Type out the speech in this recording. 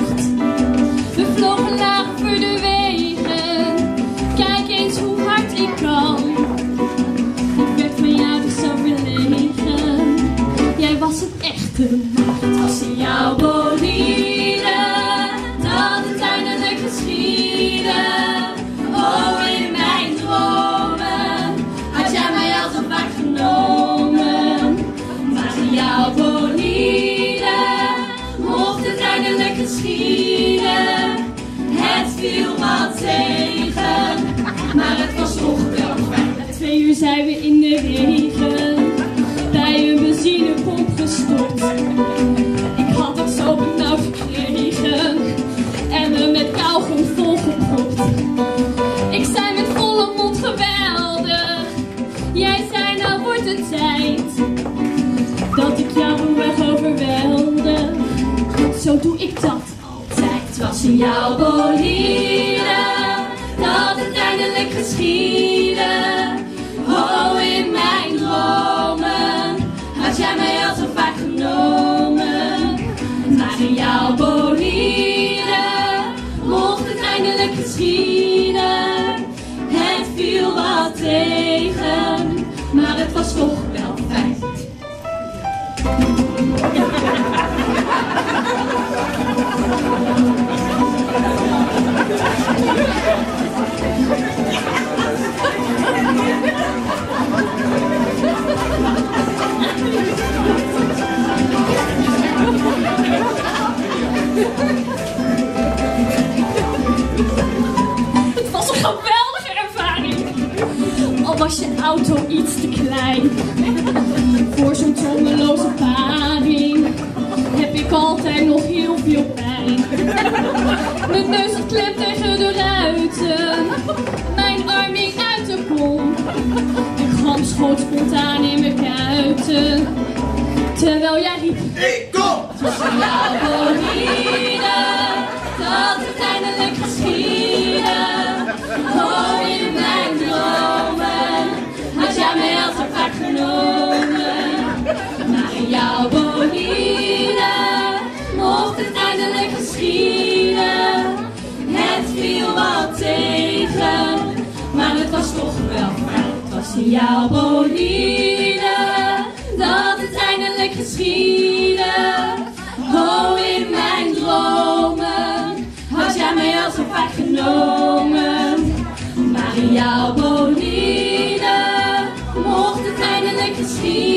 lucht. We vlogen laag over de wegen. Kijk eens hoe hard ik kan. Ik werd van jou dus zo verlegen. Jij was het echte, maar het was in jouw bolide dat het eindelijk geschiedde. Oh, in mijn dromen had jij mij al zo vaak genomen. Maar in jouw bolide mocht het eindelijk geschieden. Het viel wat tegen, maar het was toch wel fijn. Na 2 uur zijn we in de regen bij een benzinepomp gestopt. Ik had het zo benauwd gekregen en me met kauwgom volgepropt. Ik zei met volle mond geweldig. Jij zei nou wordt het tijd dat ik jou ruwweg overweldig. Zo doe ik dat altijd. Het was in jouw bolide dat het eindelijk geschiedde. Oh, in mijn dromen had jij mij al zo vaak genomen. Maar in jouw bolide mocht het eindelijk geschieden. Het viel wat tegen, maar het was toch wel fijn. Het was een geweldige ervaring. Al was je auto iets te klein voor zo'n tongeloze paring, heb ik altijd nog heel veel pijn. Mijn neus zat klem tegen de ruiten, mijn arm hing uit de kom. De gram schoot spontaan in mijn kuiten, terwijl jij riep: hey, kom! Het was in jouw bolide dat het eindelijk geschiedde. Oh, in mijn dromen had jij mij al zo vaak genomen. Maar in jouw bolide mocht het eindelijk geschieden. Het viel wat tegen, maar het was toch wel fijn. Het was in jouw bolide dat het eindelijk geschiedde. Oh, in mijn dromen had jij mij al zo vaak genomen. Maar in jouw bolide mocht het eindelijk geschieden.